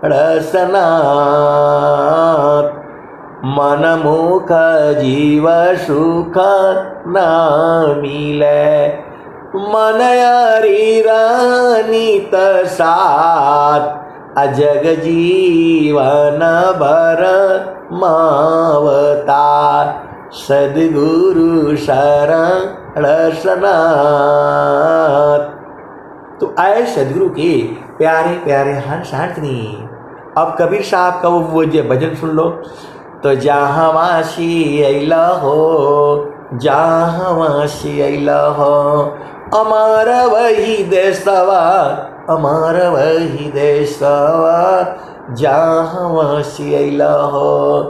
रसनात। मन मुख जीव सुख न मिले, मन अरिरानित साथ, अजग जीवन भर मावतार। सद्गुरु शरण सनात। तो आए सदगुरु के प्यारे प्यारे हंस हंसनी। अब कबीर साहब का वो जो भजन सुन लो। तो जहाँ वासी अला हो, जहाँ वासी अला हो, अमर वही देशवा, अमर वही देशवा, जहाँ वासी अला हो।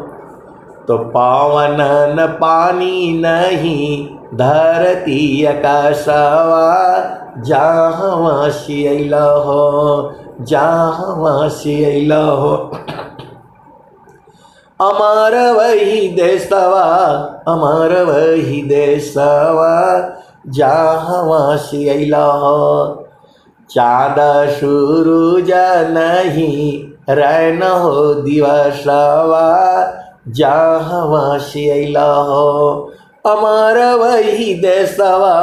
तो पावन न पानी नहीं धरती आकाशवा, जहाँ वासी अला हो, जहाँ वासी अला हो। अमर वही देशवा, अमर वही देशवा, जहाँ वासी अला हो। चाँद सूरज नहीं रैन हो दिवसवा, जहाँ वासी अला हो। अमर वही देशवा,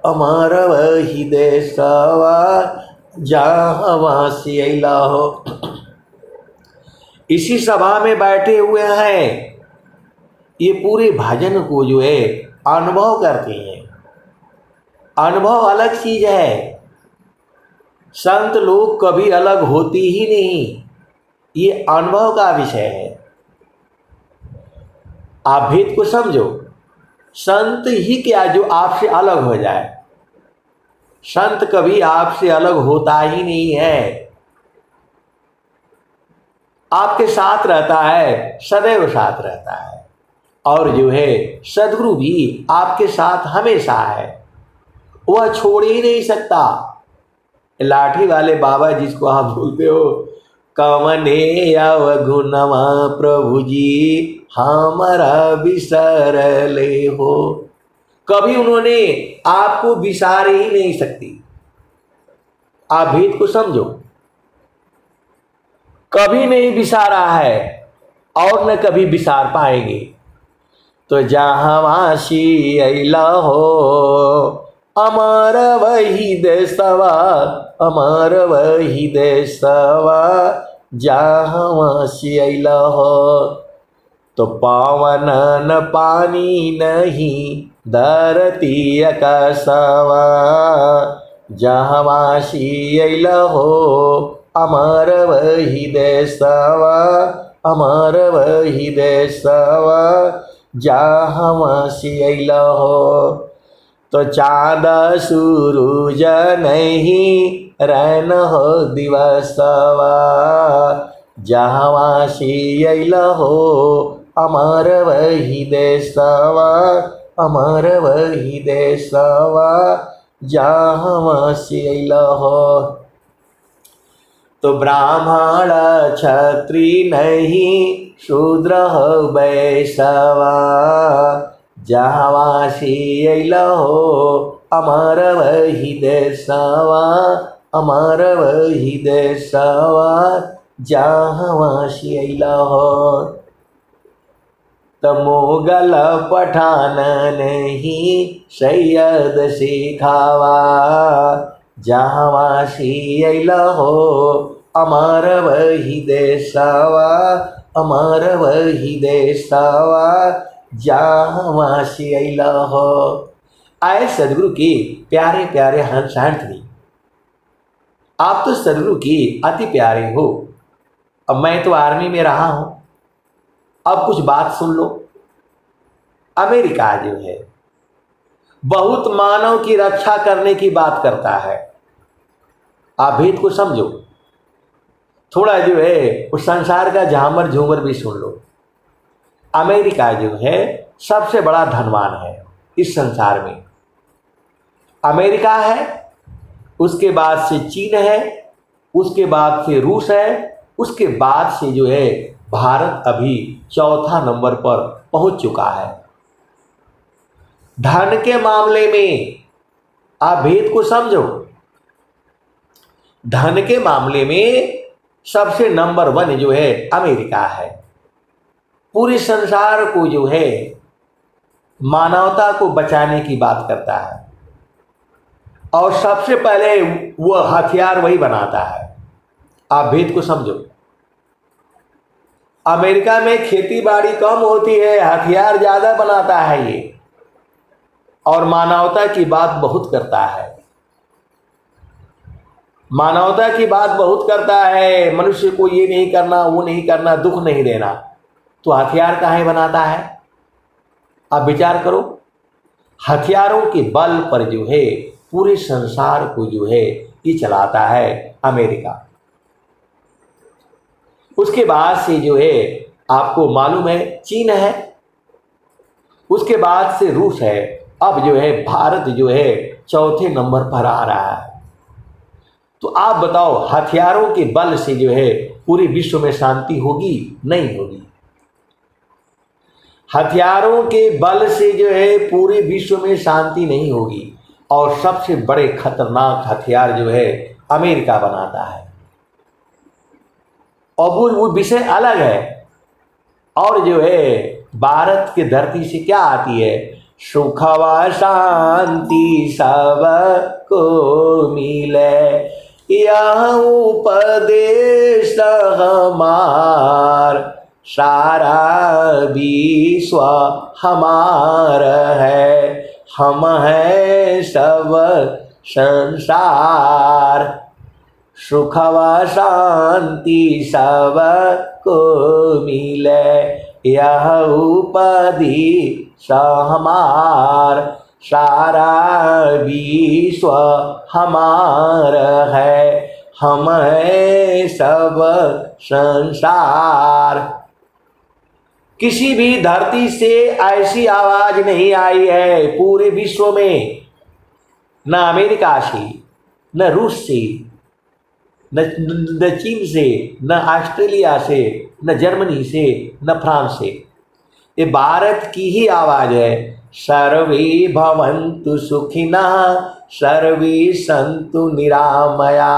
अमर वही देशवा, जहाँ वासी अला हो। इसी सभा में बैठे हुए हैं, ये पूरे भजन को जो है अनुभव करते हैं। अनुभव अलग चीज है, संत लोग कभी अलग होते ही नहीं, ये अनुभव का विषय है। आप भेद को समझो, संत ही क्या जो आपसे अलग हो जाए। संत कभी आपसे अलग होता ही नहीं है, आपके साथ रहता है, सदैव साथ रहता है। और जो है सदगुरु भी आपके साथ हमेशा है, वह छोड़ ही नहीं सकता। लाठी वाले बाबा जिसको आप बोलते हो, कवने अवगुणवा प्रभु जी हमारा बिसर ले हो, कभी उन्होंने आपको बिसार ही नहीं सकती। आप भेद को समझो, कभी नहीं बिसारा है और न कभी बिसार पाएंगे। तो जहाँ वासी अला हो, अमर वही देशवा, अमर वही देशवा, जहाँ वासी अला हो। तो पावन न पानी नहीं धरती आकाशवा, जहाँ वासी अला हो, अमर वही देशवा, अमर वही देशवा, जहाँ वासी अला हो। तो चाँद सूरज नहीं रैन हो दिवसवा, जहाँ वासी अला हो, अमर वही देशवा, अमर वही देशवा, जहाँ वासी अला हो। तो ब्राह्मण क्षत्रिय नहीं शूद्र हो वैश्यवा, जहाँ वासी अला हो, अमर वही देशवा, अमर वही देशवा, जहाँ वासी अला हो। तो मोगल पठान नहीं सैयद सिखावा, जहाँ वासी अला हो, अमर वही देशवा, अमर वही देशवा, जहाँ वासी अला हो। आए सदगुरु के प्यारे प्यारे हंस हंसनी। आप तो सदगुरु की अति प्यारे हो। अब मैं तो आर्मी में रहा हूं, अब कुछ बात सुन लो। अमेरिका जो है बहुत मानव की रक्षा करने की बात करता है। आप भेद को समझो, थोड़ा जो है उस संसार का झामर झूमर भी सुन लो। अमेरिका जो है सबसे बड़ा धनवान है इस संसार में। अमेरिका है, उसके बाद से चीन है, उसके बाद से रूस है, उसके बाद से जो है भारत अभी चौथा नंबर पर पहुंच चुका है। धन के मामले में आप भेद को समझो। धन के मामले में सबसे नंबर 1 जो है अमेरिका है। पूरे संसार को जो है मानवता को बचाने की बात करता है और सबसे पहले वह हथियार वही बनाता है। आप भेद को समझो। अमेरिका में खेती बाड़ी कम होती है, हथियार ज्यादा बनाता है ये, और मानवता की बात बहुत करता है। मानवता की बात बहुत करता है, मनुष्य को ये नहीं करना, वो नहीं करना, दुख नहीं देना, तो हथियार काहे बनाता है? आप विचार करो। हथियारों के बल पर जो है पूरे संसार को जो है ये चलाता है अमेरिका। उसके बाद से जो है आपको मालूम है चीन है, उसके बाद से रूस है, अब जो है भारत जो है चौथे नंबर पर आ रहा है। तो आप बताओ हथियारों के बल से जो है पूरे विश्व में शांति होगी? नहीं होगी। हथियारों के बल से जो है पूरे विश्व में शांति नहीं होगी, और सबसे बड़े खतरनाक हथियार जो है अमेरिका बनाता है। और वो विषय अलग है। और जो है भारत की धरती से क्या आती है? सुखवा शांति सब को मिले, यह उपदेश हमार, सारा विश्व हमार है, हम है सब संसार। सुखवा शांति सब को मिले, यह उपदेश हमार, सारा विश्व हमार है, हम है सब संसार। किसी भी धरती से ऐसी आवाज नहीं आई है पूरे विश्व में, न अमेरिका से, न रूस से, न चीन से, न ऑस्ट्रेलिया से, न जर्मनी से, न फ्रांस से। ये भारत की ही आवाज है। सर्वे भवन्तु सुखिनः, सर्वे सन्तु निरामया,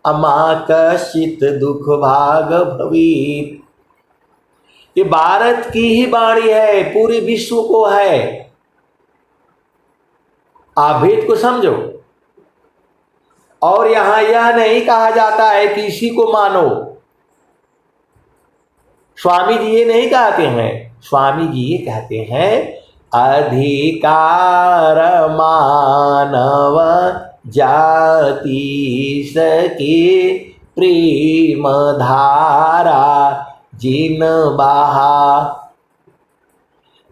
अमा कश्चित् दुख भाग भवेत्। ये भारत की ही वाणी है, पूरे विश्व को है। आप भेद को समझो। और यहां यह नहीं कहा जाता है कि इसी को मानो। स्वामी जी ये नहीं कहते हैं। स्वामी जी ये कहते हैं अधिकार मानव जाति सके, प्रेम धारा जिन बहा।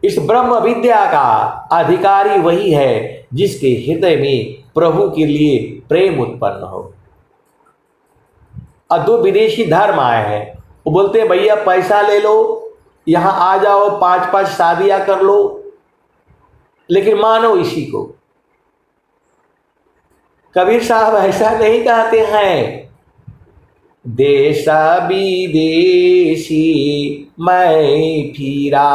इस ब्रह्म विद्या का अधिकारी वही है जिसके हृदय में प्रभु के लिए प्रेम उत्पन्न हो। और 2 विदेशी धर्म आए हैं, वो बोलते हैं भैया पैसा ले लो, यहां आ जाओ, 5-5 शादियां कर लो, लेकिन मानो इसी को। कबीर साहब ऐसा नहीं कहते हैं। देश विदेशी मैं फिरा,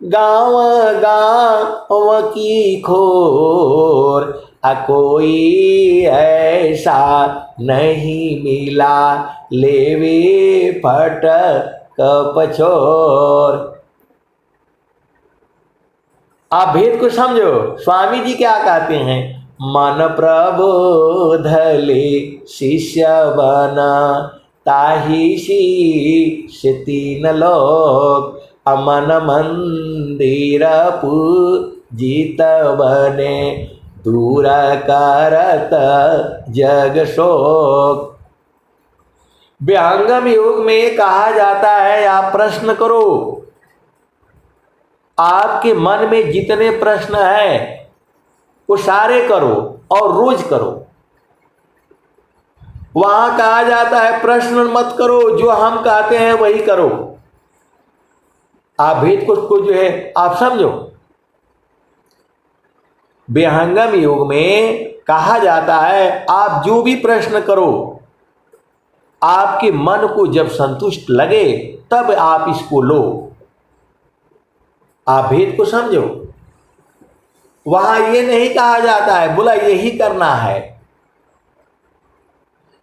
गाँव गाँव की खोर, कोई ऐसा नहीं मिला, लेवे फट कपचोर। आप भेद को समझो। स्वामी जी क्या कहते हैं? मन प्रबोधले शिष्य बना, ताहि शीश 3 लोक, अमन मंदिर पूजित बने, दूर करत जग शोक। व्यंगम योग में कहा जाता है आप प्रश्न करो। आपके मन में जितने प्रश्न हैं वो सारे करो और रोज करो। वहां कहा जाता है प्रश्न मत करो, जो हम कहते हैं वही करो। आप भेद को जो है आप समझो। विहंगम योग में कहा जाता है आप जो भी प्रश्न करो, आपके मन को जब संतुष्ट लगे तब आप इसको लो। आप भेद को समझो। वहां ये नहीं कहा जाता है बोला यही करना है।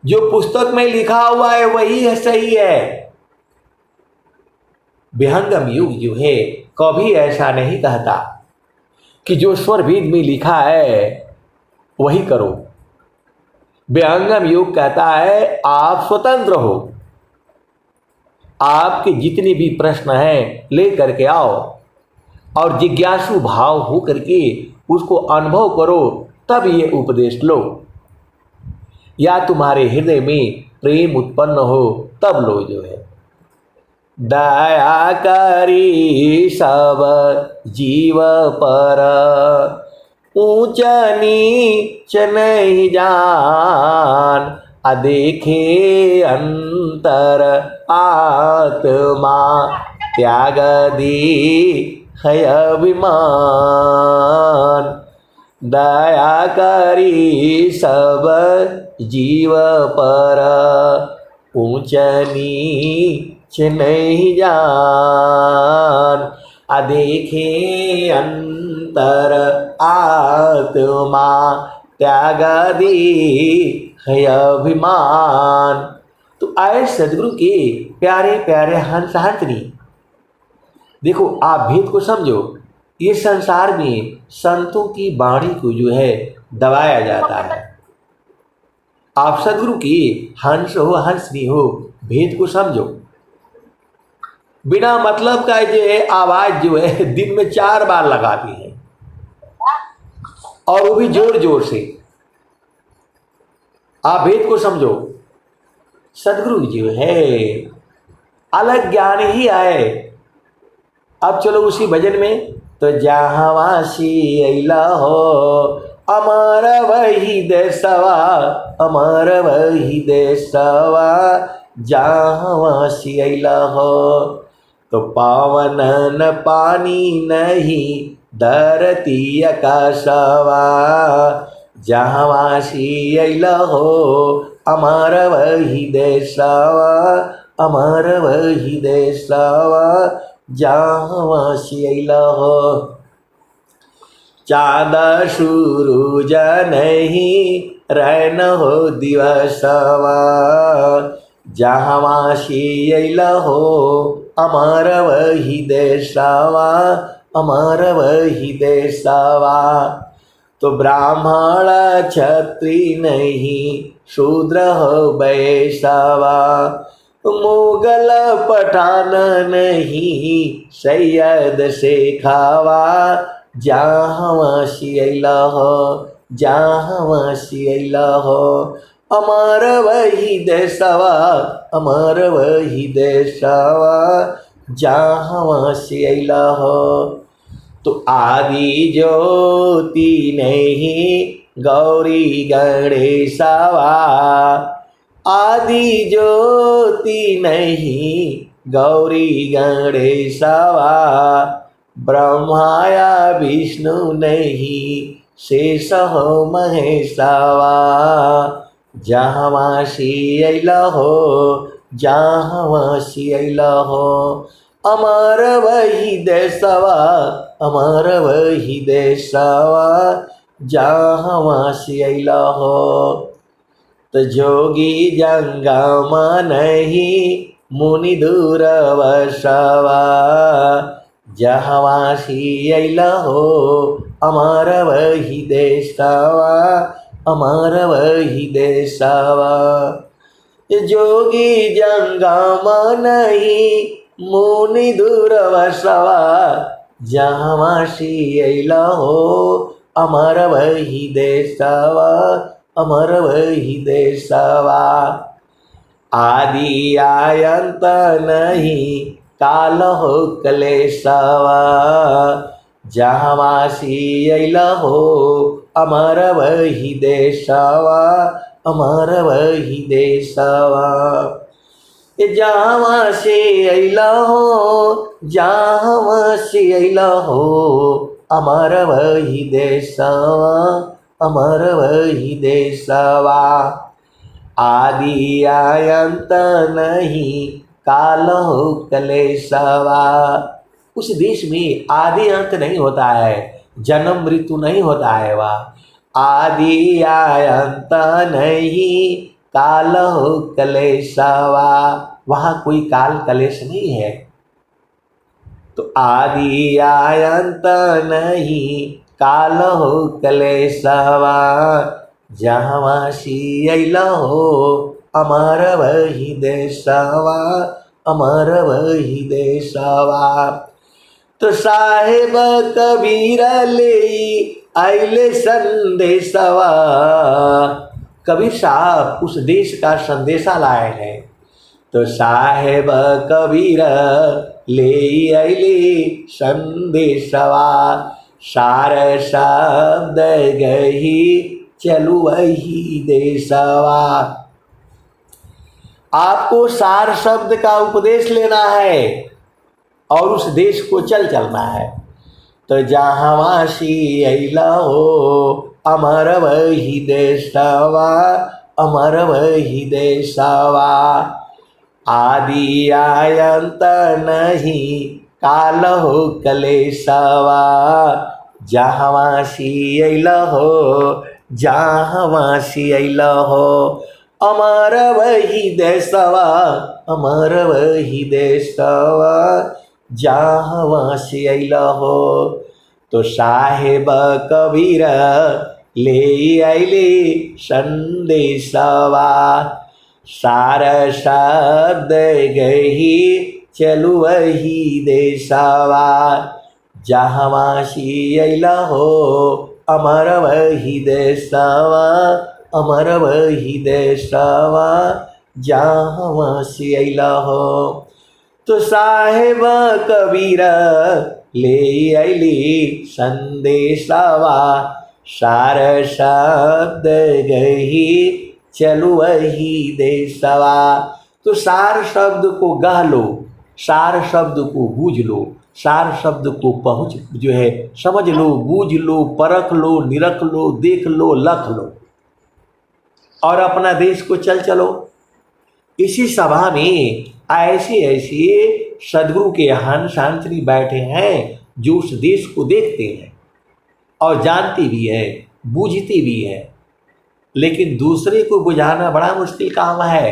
जो पुस्तक में लिखा हुआ है वही है, सही है। विहंगम युग जो है कभी ऐसा नहीं कहता कि जो स्वर वेद में लिखा है वही करो। विहंगम युग कहता है आप स्वतंत्र हो, आपके जितने भी प्रश्न हैं ले करके आओ और जिज्ञासु भाव हो करके उसको अनुभव करो, तब ये उपदेश लो। या तुम्हारे हृदय में प्रेम उत्पन्न हो तब लो जो है। दया करी सब जीव पर, ऊंच नीच नहीं जान, अदेखे अंतर आत्मा, त्याग दी है अभिमान। दया करी सब जीव पर, ऊंच नीच नहीं जान, अदेखे अंतर आत्मा, त्याग दी है अभिमान। तो आए सदगुरु के प्यारे प्यारे हंस हंसनी, देखो आप भेद को समझो। ये संसार में संतों की वाणी को जो है दबाया जाता है। आप सदगुरु की हंस हो हंसनी हो, भेद को समझो। बिना मतलब का जो है आवाज जो है दिन में 4 बार लगाती है, और वो भी जोर जोर से। आप भेद को समझो। सदगुरु जो है अलग ज्ञान ही आए। अब चलो उसी भजन में, तो जहाँ वासी अइला हो, अमर वही देसवा, अमर वही देसवा, जहाँ वासी अइला हो। तो पावन न पानी नहीं धरती आकाशवा, जहाँ वासी अइला हो, अमर वही देसवा, अमर वही देसवा, जहाँ वासी अइला हो। चाँद सूरज नहीं रैन हो दिवसवा, जहाँ वासी अइला हो, अमर वही देसवा, अमर वही देसवा। तो ब्राह्मण क्षत्रिय नहीं शूद्र हो वैश्यवा, मुगल पठान नहीं सैयद शेखावा, जहाँ वासी अइला हो, जहाँ वासी अइला हो, अमर वही देसवा, अमर वही देसवा, जहाँ वासी अइला हो। तो आदि ज्योति नहीं गौरी गणेशवा, आदि ज्योति नहीं गौरी गणेशवा, ब्रह्माया विष्णु नहीं शेष हो महेशवा, जहाँ वासी अइला हो, जहाँ वासी अइला हो, अमर वही देसवा, अमर वही देसवा, जहाँ वासी अइला हो। तो जोगी जंगम नहीं मुनि दूर वसवा, जहाँ वासी अइला हो, अमर वही देसवा, अमर वही देसवा। जोगी जंगम नहीं मुनि दूर वसवा, जहाँ वासी अइला हो, अमर वही देसवा, अमर वही देसवा। आदि आयंत नहीं काल हो क्लेशवा, जहाँ वासी अइला हो, अमर वही देसवा, अमर वही देसवा। जहाँ वासी अइला हो, जहाँ वासी अइला हो, अमर वही देसवा, अमर वही देसवा। आदि आयंत नहीं काल हो क्लेशवा। उस देश में आदि अंत नहीं होता है, जन्म मृत्यु नहीं होता है। वह आदि आयंत नहीं काल हो कलेशवा, वहां कोई काल कलेश नहीं है। तो आदि आयंत नहीं, काल हो कलेशवा, जहाँ शील हो अमर वही देशवा, अमर वही देशवा। तो साहेब कबीर ले आइले संदेशवा, कबीर साहब उस देश का संदेशा लाए हैं। तो साहेब कबीर ले आइले संदेशवा, सार शब्द गही चलू वही देशवा। आपको सार शब्द का उपदेश लेना है और उस देश को चलना है। तो जहाँ शीला हो अमर वही देशवा, अमर वही देशवा। आदि आयंत नहीं, काल हो कलेशवा, जहाँ शीला हो, जहाँ शीला हो, अमर वही देशवा, अमर वही देशवा, जहाँ शीला हो। तो साहेब कबीर ले आइले संदेशवा, सार शब्द गही चलू वही देशवा, जहाँ शीला हो अमर वही देशवा, अमर वही देशवा, जहाँ शीला हो। तो साहेब कबीर ले आइली संदेशवा, सार शब्द गही चलू वही देशवा। तो सार शब्द को गह लो, सार शब्द को बूझ लो, सार शब्द को पहुँच जो है समझ लो, बूझ लो, परख लो, निरख लो, देख लो, लख लो और अपना देश को चलो। इसी सभा में ऐसे ऐसे सदगुरु के हंस हंसनी बैठे हैं जो उस देश को देखते हैं और जानते भी है, बूझते भी है, लेकिन दूसरे को बुझाना बड़ा मुश्किल काम है।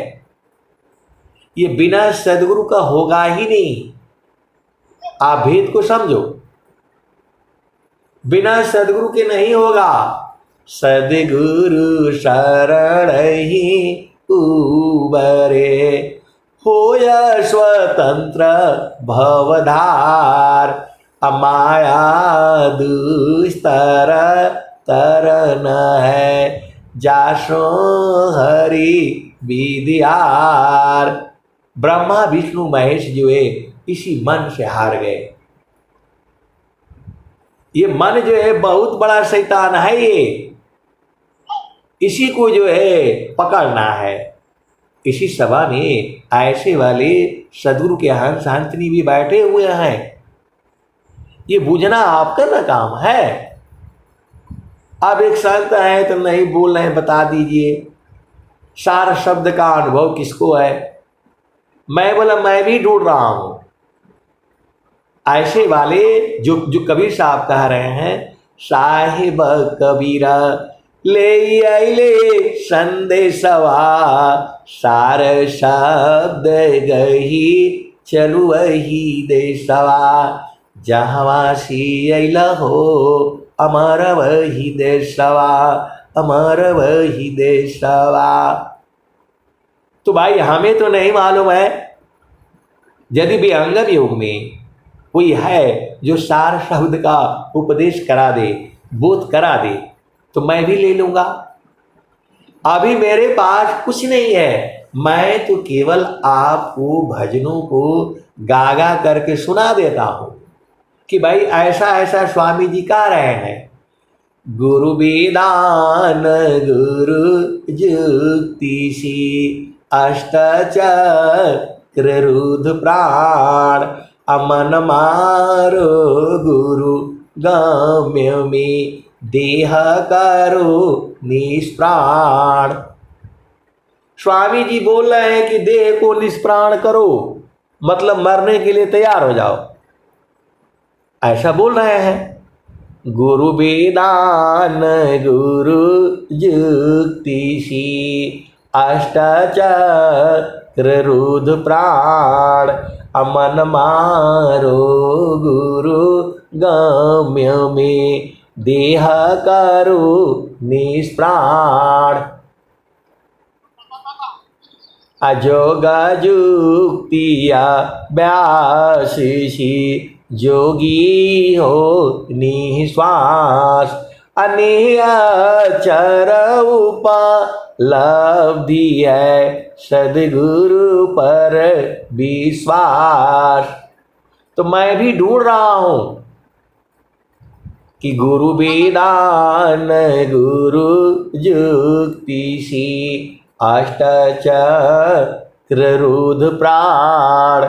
ये बिना सदगुरु का होगा ही नहीं। आप भेद को समझो, बिना सदगुरु के नहीं होगा। सदगुरु शरण ही उबरे, होया स्वतंत्र भवधार, अमाया दुस्तर तरन है, जासो हरि विद्यार। ब्रह्मा विष्णु महेश जो है इसी मन से हार गए। ये मन जो है बहुत बड़ा शैतान है, ये इसी को जो है पकड़ना है। इसी सभा में ऐसे वाले सदगुरु के हंस हंसनी भी बैठे हुए हैं। ये बूझना आपका ना काम है। अब एक संत है तो नहीं बोल रहे, बता दीजिए सार शब्द का अनुभव किसको है। मैं बोला मैं भी ढूंढ रहा हूं। ऐसे वाले जो कबीर साहब कह रहे हैं, साहिब कबीरा ले आइले संदेशवा, सार शब्द गही चलू वही देशवा, जहाँ शीला हो अमर वही देशवा, अमर वही देशवा। तो भाई हमें तो नहीं मालूम है, यदि विहंगम योग में कोई है जो सार शब्द का उपदेश करा दे, बोध करा दे, तो मैं भी ले लूंगा। अभी मेरे पास कुछ नहीं है, मैं तो केवल आपको भजनों को गा गा करके सुना देता हूं कि भाई ऐसा ऐसा स्वामी जी कह रहे हैं। गुरु वेदान गुरु जुक्ति सी, अष्टचक्र रुद्र प्राण, अमन मारो गुरु गम्य में, देह करो निष्प्राण। स्वामी जी बोल रहे हैं कि देह को निष्प्राण करो, मतलब मरने के लिए तैयार हो जाओ, ऐसा बोल रहे हैं। गुरु वेदान गुरु जुक्ति सी, अष्टचक्र रुद्र प्राण अमन मारो गुरु गम्य में देह करो निष्प्राण अजोग जुक्तिया व्यासी जोगी हो निश्वास अनिचर उपलब्धि है सदगुरु पर विश्वास। तो मैं भी ढूंढ रहा हूं कि गुरु वेदान गुरु जुक्ति सी अष्टचक्र रुद्र प्राण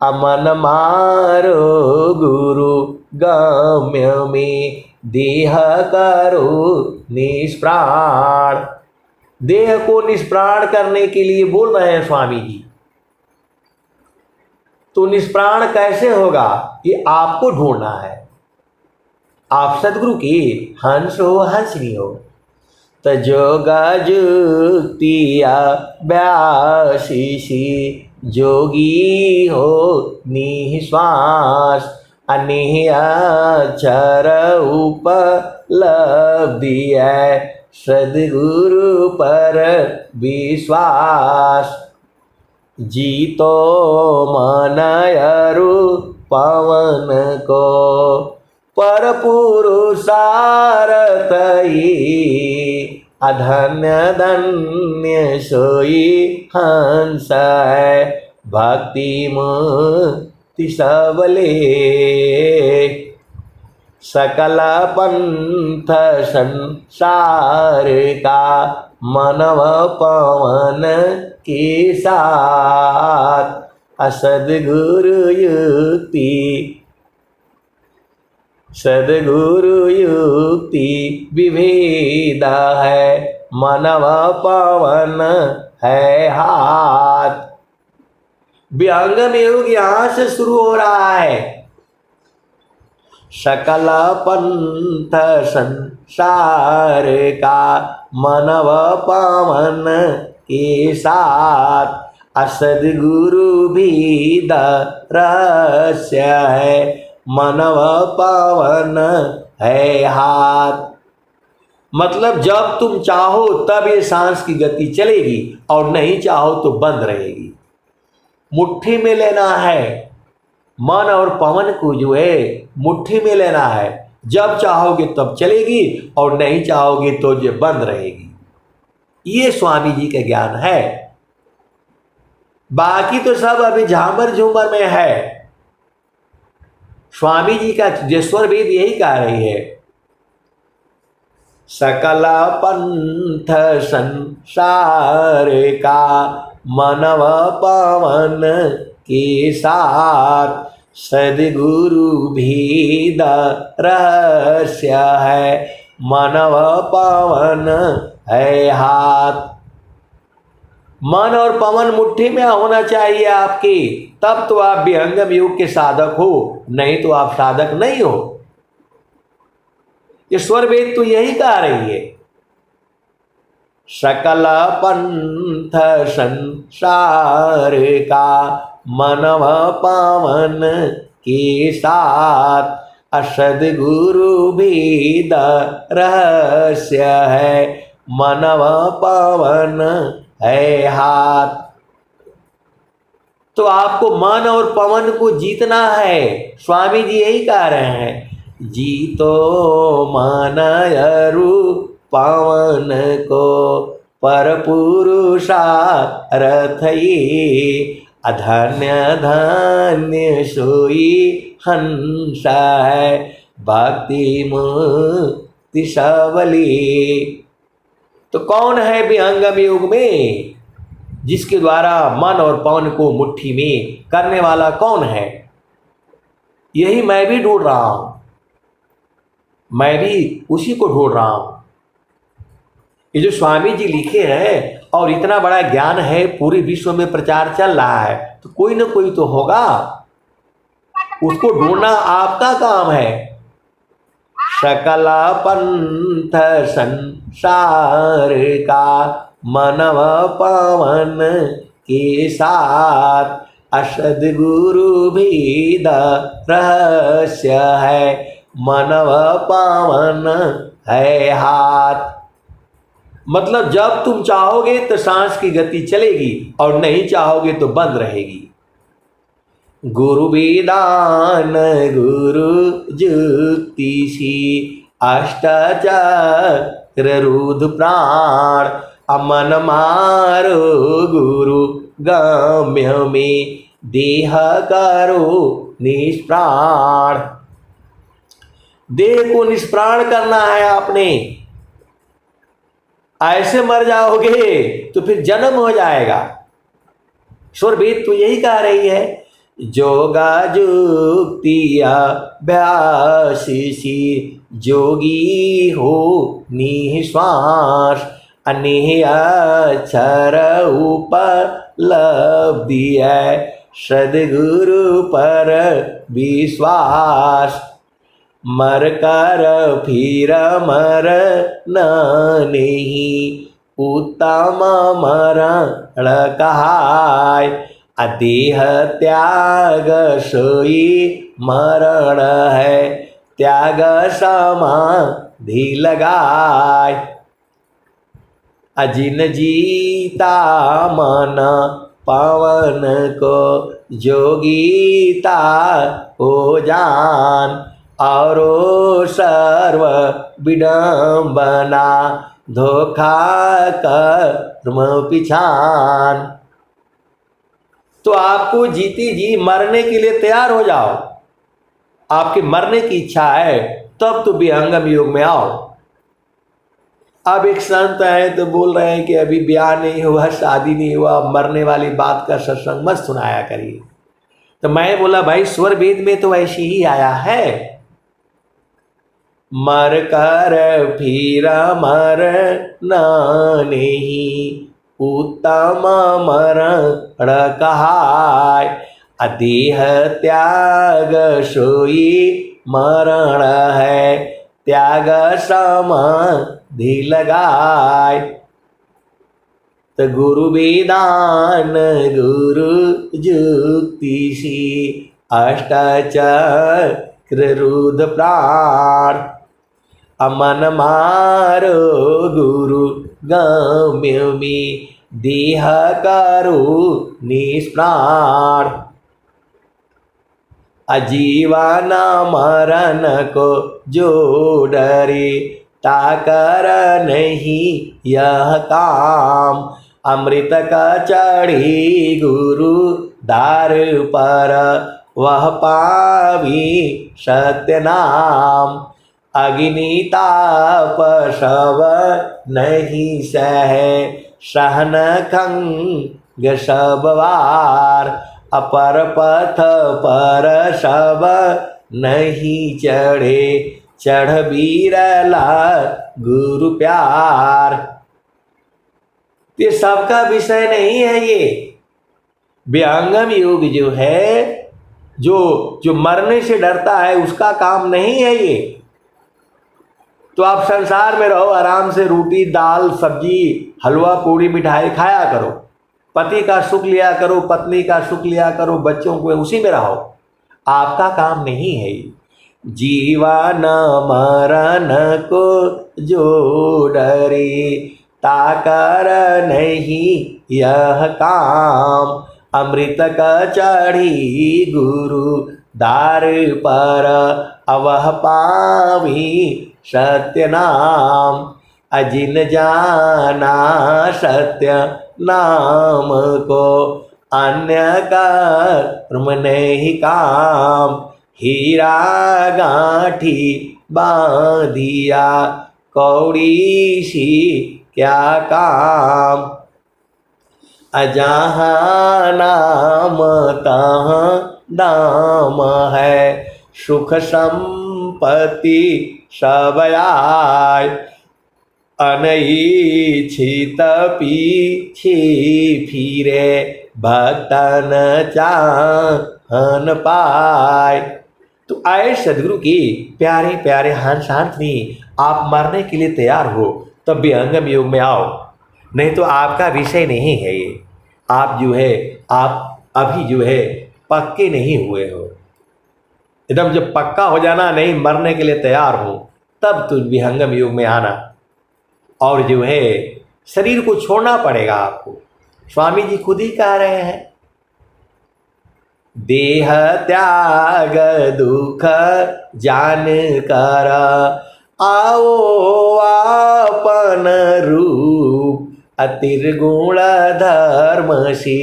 अमन मारो गुरु गम्य में देह करो निष्प्राण। देह को निष्प्राण करने के लिए बोल रहे हैं स्वामी जी। तो निष्प्राण कैसे होगा? ये आपको ढूंढना है। आप सदगुरु के हंस हो, हंसनी हो। तजोग जुक्तिया व्यासी जोगी हो निश्वास अनिचर उपलब्धि है सदगुरु पर विश्वास। जीतो मनयरु पवन को पर पुरुषारतई अधन्य धन्य सोई हंस है भक्ति मुक्ति सबले। सकल पंथ संसार का मनव पवन के साथ असदगुरु युक्ति सदगुरु युक्ति विभेद है मनव पवन है हाथ। विहंगम योग यहां से शुरू हो रहा है। सकल पंथ संसार का मनव पवन के साथ असदगुरु भेद रहस्य है मनव पावन है हाथ। मतलब जब तुम चाहो तब ये सांस की गति चलेगी और नहीं चाहो तो बंद रहेगी। मुट्ठी में लेना है मन और पवन को, जो है मुट्ठी में लेना है। जब चाहोगे तब चलेगी और नहीं चाहोगे तो ये बंद रहेगी। ये स्वामी जी का ज्ञान है। बाकी तो सब अभी झामर झूमर में है। स्वामी जी का जेश्वर वेद यही कह रही है। सकल पंथ संसार का मनव पवन के साथ सदगुरु भेद रहस्य है मनव पवन है हाथ। मन और पवन मुट्ठी में होना चाहिए आपके, तब तो आप विहंगम योग के साधक हो, नहीं तो आप साधक नहीं हो। ईश्वर वेद तो यही कह रही है। सकल पंथ संसार का मनव पावन के साथ असदगुरु भेद रहस्य है मनव पावन है हाथ। तो आपको मन और पवन को जीतना है। स्वामी जी यही कह रहे हैं, जीतो मन अरु पवन को पर पुरुषारथई अधन्य धन्य सोई हंस है भक्ति मुक्ति सबली। तो कौन है विहंगम योग में जिसके द्वारा मन और पवन को मुट्ठी में करने वाला कौन है? यही मैं भी ढूंढ रहा हूं। मैं भी उसी को ढूंढ रहा हूं। ये जो स्वामी जी लिखे हैं और इतना बड़ा ज्ञान है, पूरे विश्व में प्रचार चल रहा है, तो कोई ना कोई तो होगा। उसको ढूंढना आपका काम है। सकल पंथ संसार का मनव पावन के साथ। असदगुरु भेद रहस्य है, मनव पावन है हाथ। मतलब जब तुम चाहोगे तो सांस की गति चलेगी और नहीं चाहोगे तो बंद रहेगी। गुरु विदान गुरु जुक्ति सी, अष्टचक्र रुद्र प्राण। अमन मारो गुरु गम्य में, देह करो निष्प्राण। देह को निष्प्राण करना है आपने। ऐसे मर जाओगे तो फिर जन्म हो जाएगा। स्वर वेद तो यही कह रही है, जोगा जुक्ति अभ्यासी जोगी हो निश्वास। अनेह अक्षर उपलब्धि है, सद्गुरु पर विश्वास। मर कर फिर मर नहीं, उत्तम मरण कहाय। देह त्याग सोई मरण है, त्याग समाधि लगाय। अजिन जीता मन पवन को, जोगीता हो जान। और सर्व विडंबना, धोखा कर्म पिछान। तो आपको जीती जी मरने के लिए तैयार हो जाओ। आपके मरने की इच्छा है तब तो विहंगम योग में आओ। अब एक संत है तो बोल रहे हैं कि अभी ब्याह नहीं हुआ, शादी नहीं हुआ, मरने वाली बात का सत्संग मत सुनाया करिए। तो मैं बोला भाई स्वर वेद में तो ऐसी ही आया है, मर कर फिर मर नहीं, उत्तम मरण कहाय। देह त्याग सोई मरण है, त्याग समाधि लगाय। तो गुरु वेदान गुरु जुक्ति सी, अष्टचक्र रुद्र प्राण। अमन मारो गुरु गम्य में, देह करो निष्प्राण। अजीवन मरण को जो डरे, ताकर नहीं यह काम। अमृत का चढ़ी गुरु दार पर, वह पावी सत्य नाम। अग्निताप सब नहीं सहे, सहन खंग सब वार। अपर पथ पर सब नहीं चढ़े, चढ़ बीरला गुरु प्यार। ये सबका विषय नहीं है। ये विहंगम योग जो है, जो मरने से डरता है उसका काम नहीं है ये। तो आप संसार में रहो, आराम से रोटी दाल सब्जी हलवा पूड़ी मिठाई खाया करो, पति का सुख लिया करो, पत्नी का सुख लिया करो, बच्चों को उसी में रहो। आपका काम नहीं है ये। जीवन मरण को जो डरे, ताकर नहीं यह काम। अमृत का चढ़ी गुरु दार पर, अवह पावी सत्य नाम। अजिन जाना सत्य नाम को, अन्य कर्म नहीं काम। हीरा गांठी बांधिया, कौड़ी सी क्या काम। अजहाँ नाम तहाँ दाम है, सुख संपत्ति सब आय। अनइच्छित पीछे फिरे, भक्तन चाहन पाय। तो आए सदगुरु की प्यारे प्यारे हंस हाथनी, आप मरने के लिए तैयार हो तब विहंगम योग में आओ। नहीं तो आपका विषय नहीं है ये। आप जो है, आप अभी जो है पक्के नहीं हुए हो। एकदम जब पक्का हो जाना, नहीं मरने के लिए तैयार हो, तब तो विहंगम योग में आना। और जो है शरीर को छोड़ना पड़ेगा आपको। स्वामी जी खुद ही कह रहे हैं, देह त्याग दुख जान कर आओ आपन रूप, अतिर्गुण धर्म से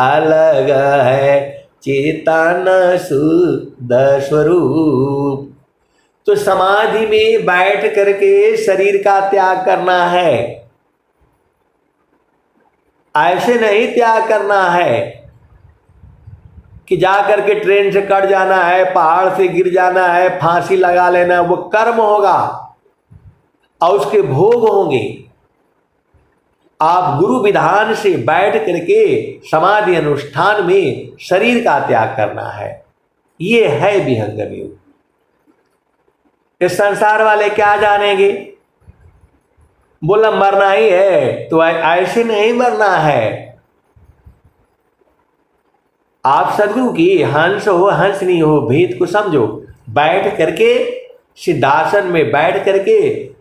अलग है चेतन शुद्ध स्वरूप। तो समाधि में बैठ करके शरीर का त्याग करना है, ऐसे नहीं त्याग करना है कि जा करके ट्रेन से कट जाना है, पहाड़ से गिर जाना है, फांसी लगा लेना है। वो कर्म होगा और उसके भोग होंगे। आप गुरु विधान से बैठ करके समाधि अनुष्ठान में शरीर का त्याग करना है। ये है विहंगम योग। इस संसार वाले क्या जानेंगे, बोला मरना ही है, तो ऐसे नहीं मरना है। आप सदगुरु की हंस हो हंसनी हो, भेद को समझो। बैठ करके सिद्धासन में बैठ करके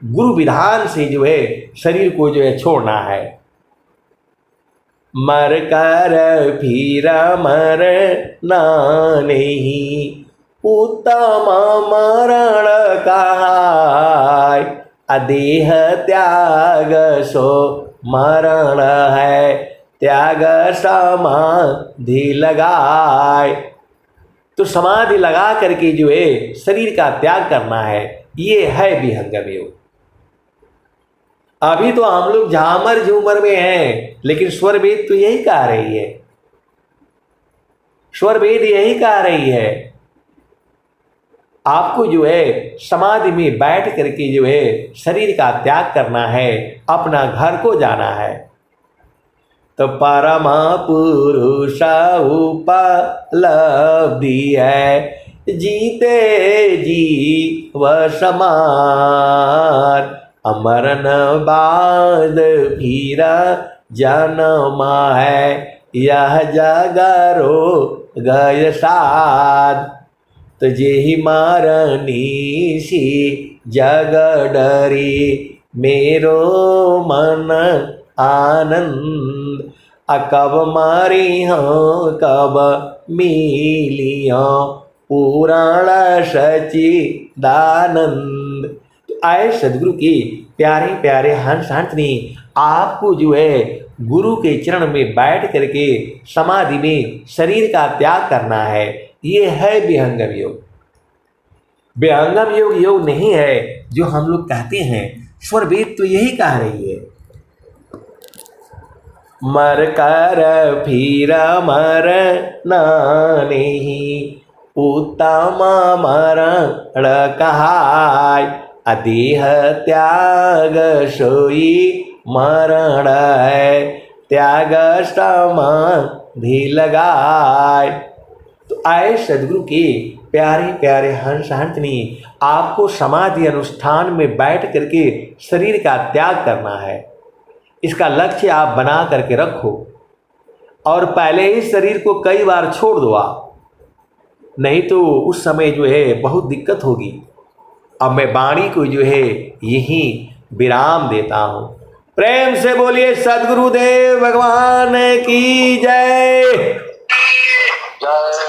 गुरु विधान से जो है शरीर को जो है छोड़ना है। मर कर फिर मर ना नहीं, उत्तम मरण कहाय, अदेह त्याग सो मरण है, त्याग समाधि लगाए। तो समाधि लगा करके जो है शरीर का त्याग करना है। ये है विहंगम योग। अभी तो हम लोग झामर झूमर में हैं, लेकिन स्वर वेद तो यही कह रही है, स्वर वेद यही कह रही है। आपको जो है समाधि में बैठ करके जो है शरीर का त्याग करना है, अपना घर को जाना है। तो परम पुरुष उपलब्धि है, जीते जीव समान, अमरन बाद फिर जन्म है, यह जगरो गय साध। तो जेहि मारनी सी जग डरी, मेरो मन आनंद, कब मारी हो कब मिली हो, पुराण सच्चिदानंद। तो आए सदगुरु की प्यारे प्यारे हंस हंसनी, आपको जो है गुरु के चरण में बैठ करके समाधि में शरीर का त्याग करना है। ये है विहंगम योग। विहंगम योग योग नहीं है जो हम लोग कहते हैं। स्वर वेद तो यही कह रही है, मर कर फिर मर नहीं, उत्तम मरण कहाय, अदेह त्याग सोई मरण है, त्याग समाधि लगाय। तो आए सदगुरु के प्यारे प्यारे हंस हंसनी, आपको समाधि अनुष्ठान में बैठ करके शरीर का त्याग करना है। इसका लक्ष्य आप बना करके रखो, और पहले ही शरीर को कई बार छोड़ दो आप, नहीं तो उस समय जो है बहुत दिक्कत होगी। अब मैं वाणी को जो है यही विराम देता हूँ। प्रेम से बोलिए सद्गुरुदेव भगवान की जय। जय।